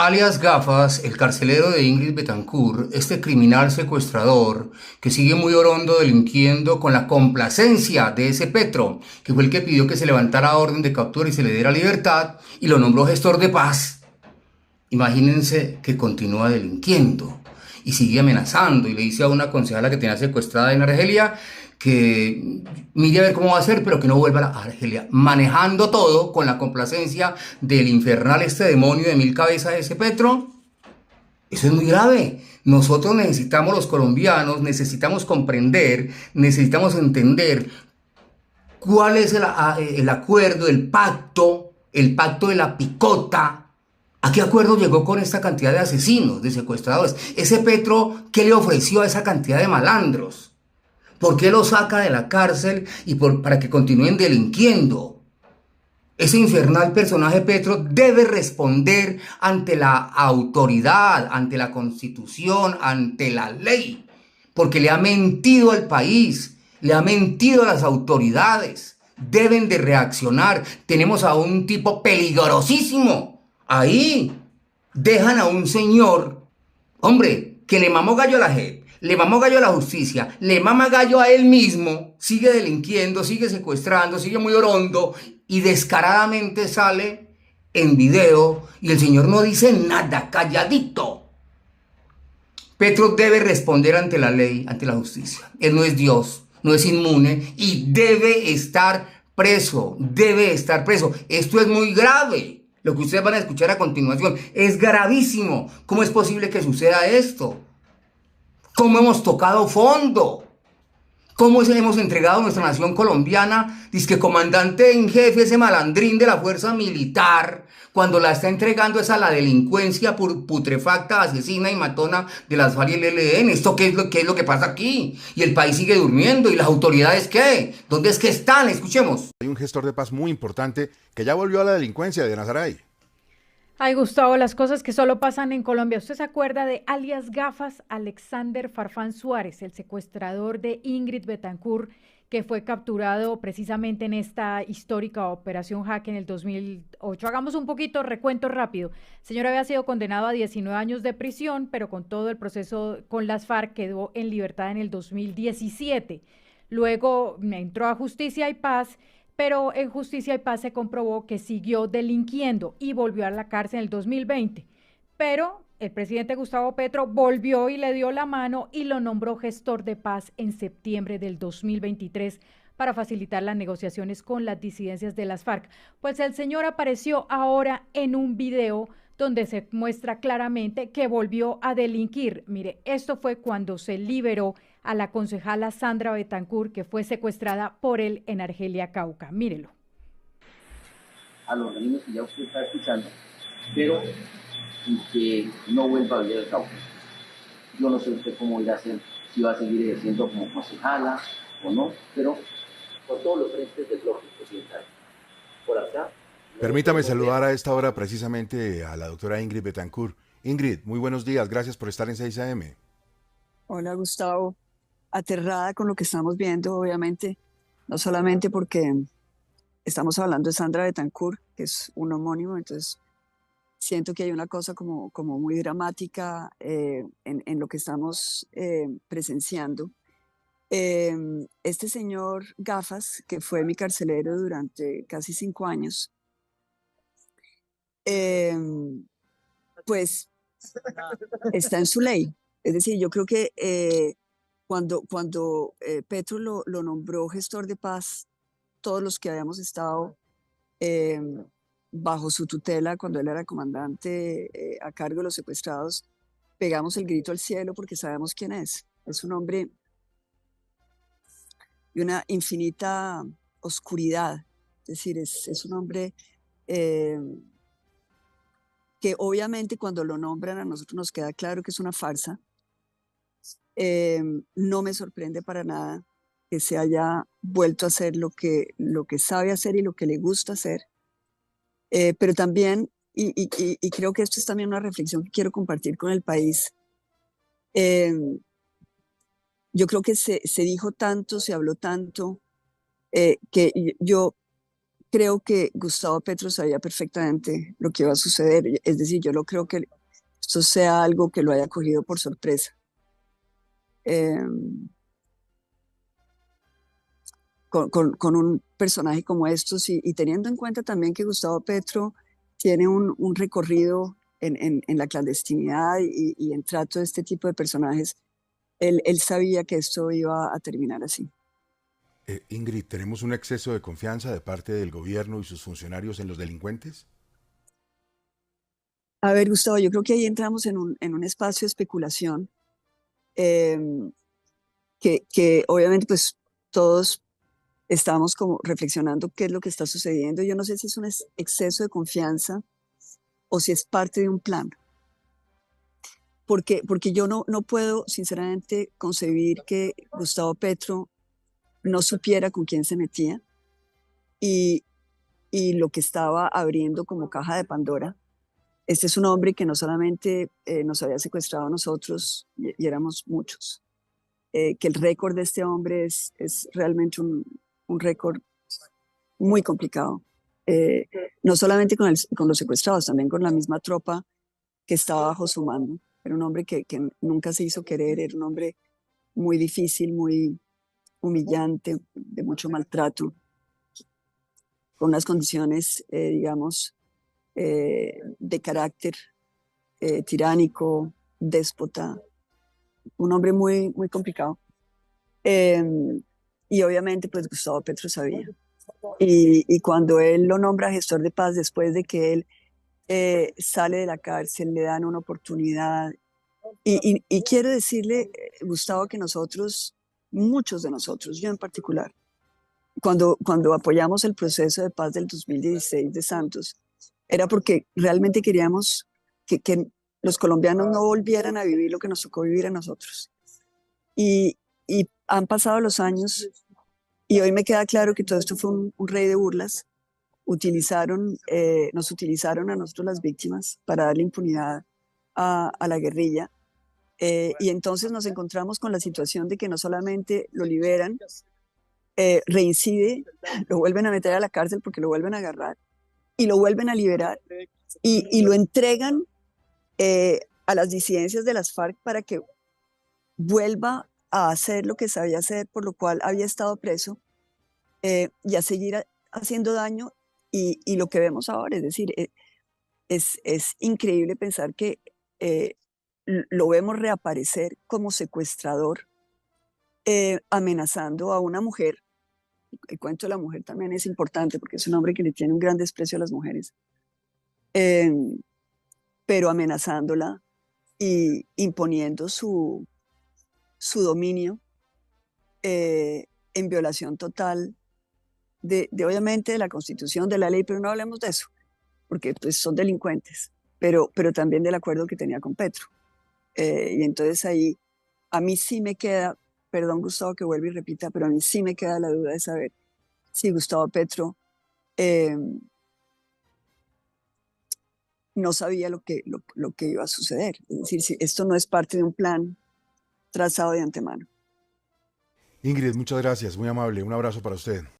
Alias Gafas, el carcelero de Ingrid Betancourt, este criminal secuestrador que sigue muy orondo delinquiendo con la complacencia de ese Petro, que fue el que pidió que se levantara orden de captura y se le diera libertad y lo nombró gestor de paz. Imagínense que continúa delinquiendo y sigue amenazando y le dice a una concejala que tenía secuestrada en Argelia que mire a ver cómo va a ser, pero que no vuelva a Argelia, manejando todo con la complacencia del infernal este demonio de mil cabezas de ese Petro. Eso es muy grave. Nosotros necesitamos, los colombianos, necesitamos comprender, necesitamos entender cuál es el acuerdo, el pacto de la picota. ¿A qué acuerdo llegó con esta cantidad de asesinos, de secuestradores? Ese Petro, ¿qué le ofreció a esa cantidad de malandros? ¿Por qué lo saca de la cárcel para que continúen delinquiendo? Ese infernal personaje Petro debe responder ante la autoridad, ante la Constitución, ante la ley, porque le ha mentido al país, le ha mentido a las autoridades. Deben de reaccionar. Tenemos a un tipo peligrosísimo ahí. Dejan a un señor, hombre, que le mamó gallo a la JEP, le mamó gallo a la justicia, le mama gallo a él mismo, sigue delinquiendo, sigue secuestrando, sigue muy orondo y descaradamente sale en video y el señor no dice nada, calladito. Petro debe responder ante la ley, ante la justicia. Él no es Dios, no es inmune y debe estar preso, debe estar preso. Esto es muy grave. Lo que ustedes van a escuchar a continuación es gravísimo. ¿Cómo es posible que suceda esto? ¿Cómo hemos tocado fondo? ¿Cómo hemos entregado nuestra nación colombiana? Dice que comandante en jefe, ese malandrín de la fuerza militar, cuando la está entregando es a la delincuencia putrefacta, asesina y matona de las FARC y el ELN. ¿Esto qué es lo que pasa aquí? Y el país sigue durmiendo. ¿Y las autoridades qué? ¿Dónde es que están? Escuchemos. Hay un gestor de paz muy importante que ya volvió a la delincuencia de Nazaray. Ay, Gustavo, las cosas que solo pasan en Colombia. ¿Usted se acuerda de alias Gafas Alexander Farfán Suárez, el secuestrador de Ingrid Betancourt, que fue capturado precisamente en esta histórica operación Jaque en el 2008? Hagamos un poquito recuento rápido. El señor había sido condenado a 19 años de prisión, pero con todo el proceso con las FARC quedó en libertad en el 2017. Luego entró a Justicia y Paz, pero en Justicia y Paz se comprobó que siguió delinquiendo y volvió a la cárcel en el 2020. Pero el presidente Gustavo Petro volvió y le dio la mano y lo nombró gestor de paz en septiembre del 2023 para facilitar las negociaciones con las disidencias de las FARC. Pues el señor apareció ahora en un video donde se muestra claramente que volvió a delinquir. Mire, esto fue cuando se liberó a la concejala Sandra Betancourt, que fue secuestrada por él en Argelia, Cauca. Mírelo. A los organismos que ya usted está escuchando, pero que no vuelva a vivir al Cauca. Yo no sé usted cómo irá a hacer, si va a seguir ejerciendo como concejala o no, pero por todos los frentes del bloque presidencial. Por acá. Permítame saludar a esta hora precisamente a la doctora Ingrid Betancourt. Ingrid, muy buenos días, gracias por estar en 6 AM. Hola Gustavo, aterrada con lo que estamos viendo, obviamente, no solamente porque estamos hablando de Sandra Betancourt, que es un homónimo, entonces siento que hay una cosa como muy dramática en lo que estamos presenciando. Este señor Gafas, que fue mi carcelero durante casi 5 años, pues está en su ley. Es decir, yo creo que cuando Petro lo nombró gestor de paz, todos los que habíamos estado eh, bajo su tutela cuando él era comandante a cargo de los secuestrados, pegamos el grito al cielo porque sabemos quién es. Es un hombre de una infinita oscuridad. Es decir, es un hombre que obviamente cuando lo nombran a nosotros nos queda claro que es una farsa. No me sorprende para nada que se haya vuelto a hacer lo que sabe hacer y lo que le gusta hacer. Pero también, y creo que esto es también una reflexión que quiero compartir con el país, yo creo que se dijo tanto, se habló tanto, que yo creo que Gustavo Petro sabía perfectamente lo que iba a suceder. Es decir, yo no creo que esto sea algo que lo haya cogido por sorpresa. Eh, con un personaje como estos y teniendo en cuenta también que Gustavo Petro tiene un recorrido en la clandestinidad y en trato de este tipo de personajes, él sabía que esto iba a terminar así. Ingrid, ¿tenemos un exceso de confianza de parte del gobierno y sus funcionarios en los delincuentes? A ver, Gustavo, yo creo que ahí entramos en un espacio de especulación eh, que obviamente pues todos estamos como reflexionando qué es lo que está sucediendo. Yo no sé si es un exceso de confianza o si es parte de un plan. Porque yo no puedo, sinceramente, concebir que Gustavo Petro no supiera con quién se metía y, y lo que estaba abriendo como caja de Pandora. Este es un hombre que no solamente nos había secuestrado a nosotros, y éramos muchos, que el récord de este hombre es realmente un récord muy complicado. Eh, no solamente con los secuestrados, también con la misma tropa que estaba bajo su mando. Era un hombre que nunca se hizo querer, era un hombre muy difícil, muy humillante, de mucho maltrato, con unas condiciones, digamos, de carácter tiránico, déspota, un hombre muy, muy complicado. Eh, y obviamente, pues Gustavo Petro sabía. Y cuando él lo nombra gestor de paz, después de que él sale de la cárcel, le dan una oportunidad. Y quiero decirle, Gustavo, que nosotros, muchos de nosotros, yo en particular, cuando apoyamos el proceso de paz del 2016 de Santos, era porque realmente queríamos que los colombianos no volvieran a vivir lo que nos tocó vivir a nosotros. Y, y han pasado los años y hoy me queda claro que todo esto fue un rey de burlas. Nos utilizaron a nosotros las víctimas para darle impunidad a la guerrilla. Y entonces nos encontramos con la situación de que no solamente lo liberan, reincide, lo vuelven a meter a la cárcel porque lo vuelven a agarrar y lo vuelven a liberar y lo entregan a las disidencias de las FARC para que vuelva a hacer lo que sabía hacer, por lo cual había estado preso, y a seguir haciendo daño. Y lo que vemos ahora, es decir, es increíble pensar que lo vemos reaparecer como secuestrador, amenazando a una mujer. El cuento de la mujer también es importante porque es un hombre que le tiene un gran desprecio a las mujeres, eh, pero amenazándola y imponiendo su dominio, en violación total obviamente de la Constitución, de la ley, pero no hablemos de eso, porque pues, son delincuentes, pero también del acuerdo que tenía con Petro. Y entonces ahí a mí sí me queda, perdón Gustavo que vuelva y repita, pero a mí sí me queda la duda de saber si Gustavo Petro eh, no sabía lo que iba a suceder. Es decir, si esto no es parte de un plan trazado de antemano. Ingrid, muchas gracias, muy amable. Un abrazo para usted.